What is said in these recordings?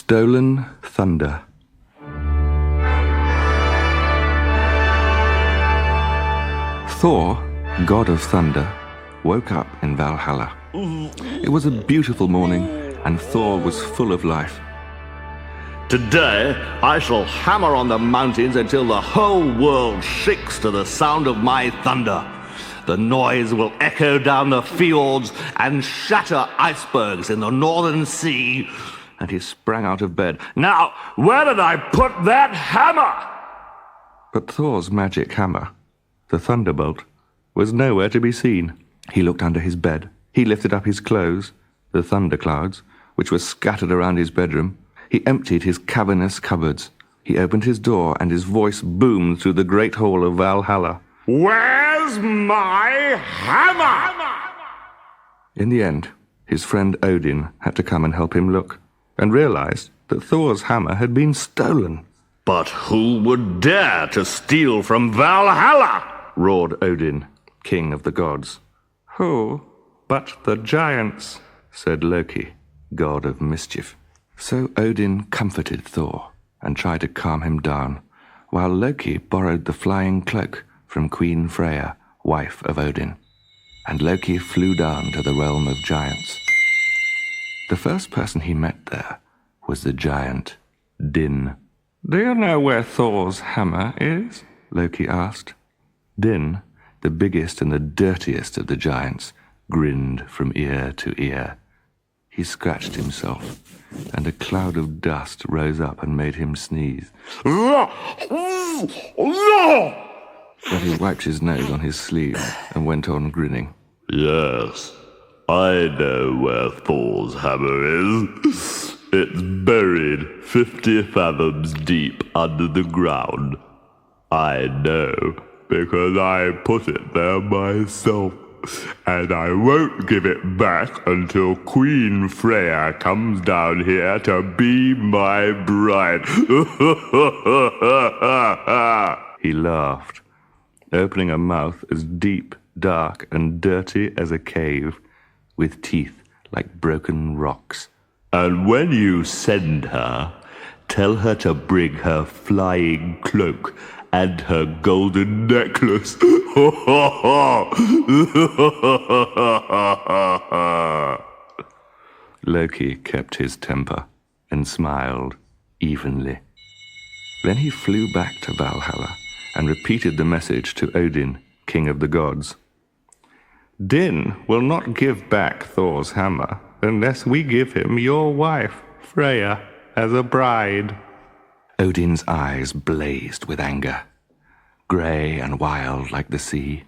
Stolen Thunder. Thor, god of thunder, woke up in Valhalla. It was a beautiful morning, and Thor was full of life. Today, I shall hammer on the mountains until the whole world shakes to the sound of my thunder. The noise will echo down the fjords and shatter icebergs in the northern sea. And he sprang out of bed. Now, where did I put that hammer? But Thor's magic hammer, the thunderbolt, was nowhere to be seen. He looked under his bed. He lifted up his clothes, the thunderclouds, which were scattered around his bedroom. He emptied his cavernous cupboards. He opened his door, and his voice boomed through the great hall of Valhalla. Where's my hammer? In the end, his friend Odin had to come and help him look, and realized that Thor's hammer had been stolen. But who would dare to steal from Valhalla? Roared Odin, king of the gods. Who but the giants, said Loki, god of mischief. So Odin comforted Thor and tried to calm him down, while Loki borrowed the flying cloak from Queen Freya, wife of Odin. And Loki flew down to the realm of giants. The first person he met there was the giant Din. Do you know where Thor's hammer is? Loki asked. Din, the biggest and the dirtiest of the giants, grinned from ear to ear. He scratched himself, and a cloud of dust rose up and made him sneeze. But he wiped his nose on his sleeve and went on grinning. Yes, I know where Thor's hammer is. It's buried 50 fathoms deep under the ground. I know, because I put it there myself. And I won't give it back until Queen Freya comes down here to be my bride. He laughed, opening a mouth as deep, dark, and dirty as a cave, with teeth like broken rocks. And when you send her, tell her to bring her flying cloak and her golden necklace. Loki kept his temper and smiled evenly. Then he flew back to Valhalla and repeated the message to Odin, king of the gods. Din will not give back Thor's hammer unless we give him your wife, Freya, as a bride. Odin's eyes blazed with anger, grey and wild like the sea,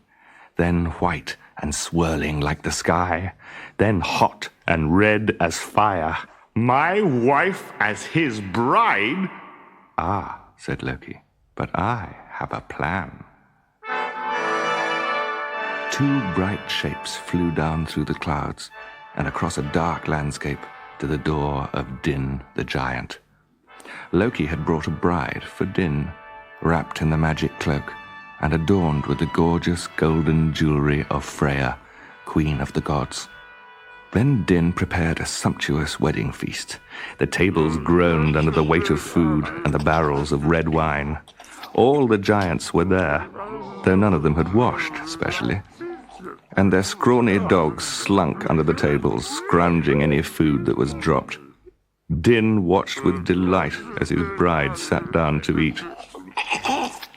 then white and swirling like the sky, then hot and red as fire. My wife as his bride? Ah, said Loki, but I have a plan. Two bright shapes flew down through the clouds and across a dark landscape to the door of Din the giant. Loki had brought a bride for Din, wrapped in the magic cloak and adorned with the gorgeous golden jewelry of Freya, queen of the gods. Then Din prepared a sumptuous wedding feast. The tables groaned under the weight of food and the barrels of red wine. All the giants were there, though none of them had washed specially, and their scrawny dogs slunk under the tables, scrounging any food that was dropped. Din watched with delight as his bride sat down to eat.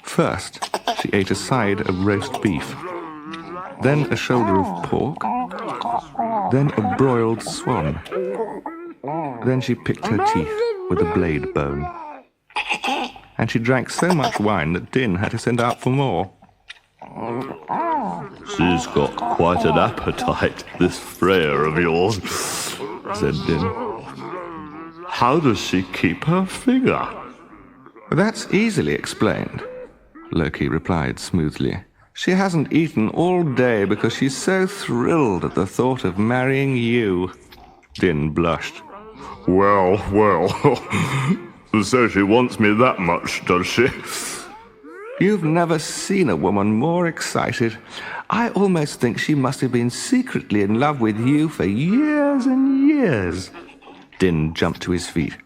First, she ate a side of roast beef, then a shoulder of pork, then a broiled swan. Then she picked her teeth with a blade bone. And she drank so much wine that Din had to send out for more. She's got quite an appetite, this Freya of yours, said Din. How does she keep her figure? That's easily explained, Loki replied smoothly. She hasn't eaten all day because she's so thrilled at the thought of marrying you. Din blushed. Well, so she wants me that much, does she? You've never seen a woman more excited. I almost think she must have been secretly in love with you for years and years. Din jumped to his feet.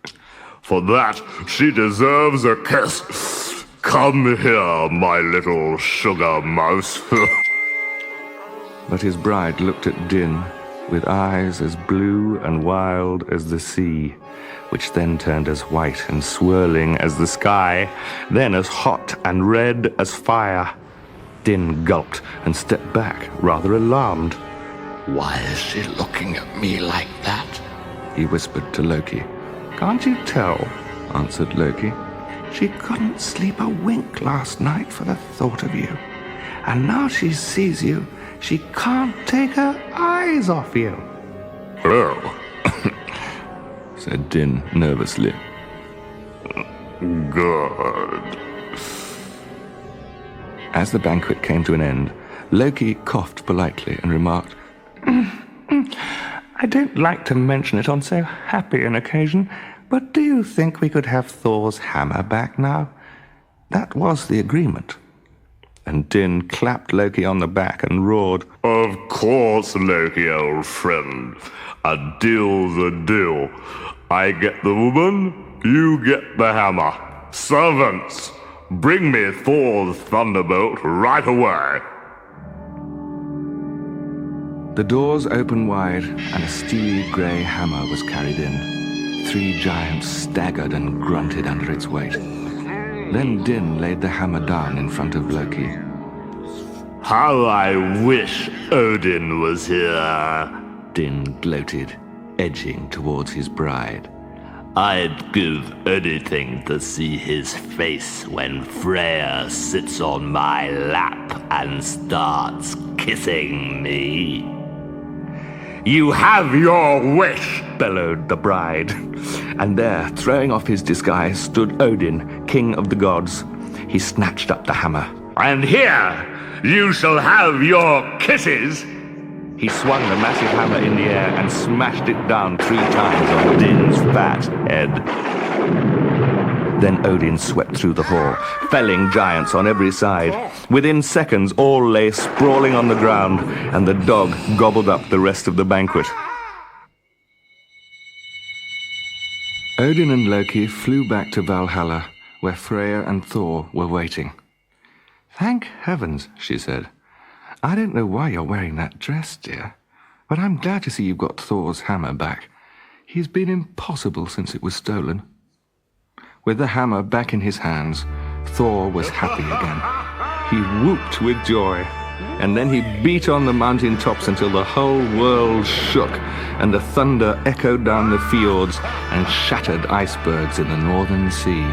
For that, she deserves a kiss. Come here, my little sugar mouse. But his bride looked at Din with eyes as blue and wild as the sea, which then turned as white and swirling as the sky, then as hot and red as fire. Din gulped and stepped back, rather alarmed. Why is she looking at me like that? He whispered to Loki. Can't you tell? Answered Loki. She couldn't sleep a wink last night for the thought of you. And now she sees you, she can't take her eyes off you. Oh, said Din nervously. good. As the banquet came to an end, Loki coughed politely and remarked, I don't like to mention it on so happy an occasion, but do you think we could have Thor's hammer back now? That was the agreement. And Din clapped Loki on the back and roared, Of course, Loki, old friend. A deal's a deal. I get the woman, you get the hammer. Servants, bring me Thor's thunderbolt right away. The doors opened wide, and a steely grey hammer was carried in. 3 giants staggered and grunted under its weight. Then Din laid the hammer down in front of Loki. How I wish Odin was here. Din gloated, edging towards his bride. I'd give anything to see his face when Freya sits on my lap and starts kissing me. You have your wish, bellowed the bride. And there, throwing off his disguise, stood Odin, king of the gods. He snatched up the hammer. And here you shall have your kisses. He swung the massive hammer in the air and smashed it down 3 times on Din's fat head. Then Odin swept through the hall, felling giants on every side. Within seconds, all lay sprawling on the ground, and the dog gobbled up the rest of the banquet. Odin and Loki flew back to Valhalla, where Freya and Thor were waiting. Thank heavens, she said. I don't know why you're wearing that dress, dear, but I'm glad to see you've got Thor's hammer back. He's been impossible since it was stolen. With the hammer back in his hands, Thor was happy again. He whooped with joy, and then he beat on the mountain tops until the whole world shook, and the thunder echoed down the fjords and shattered icebergs in the northern sea.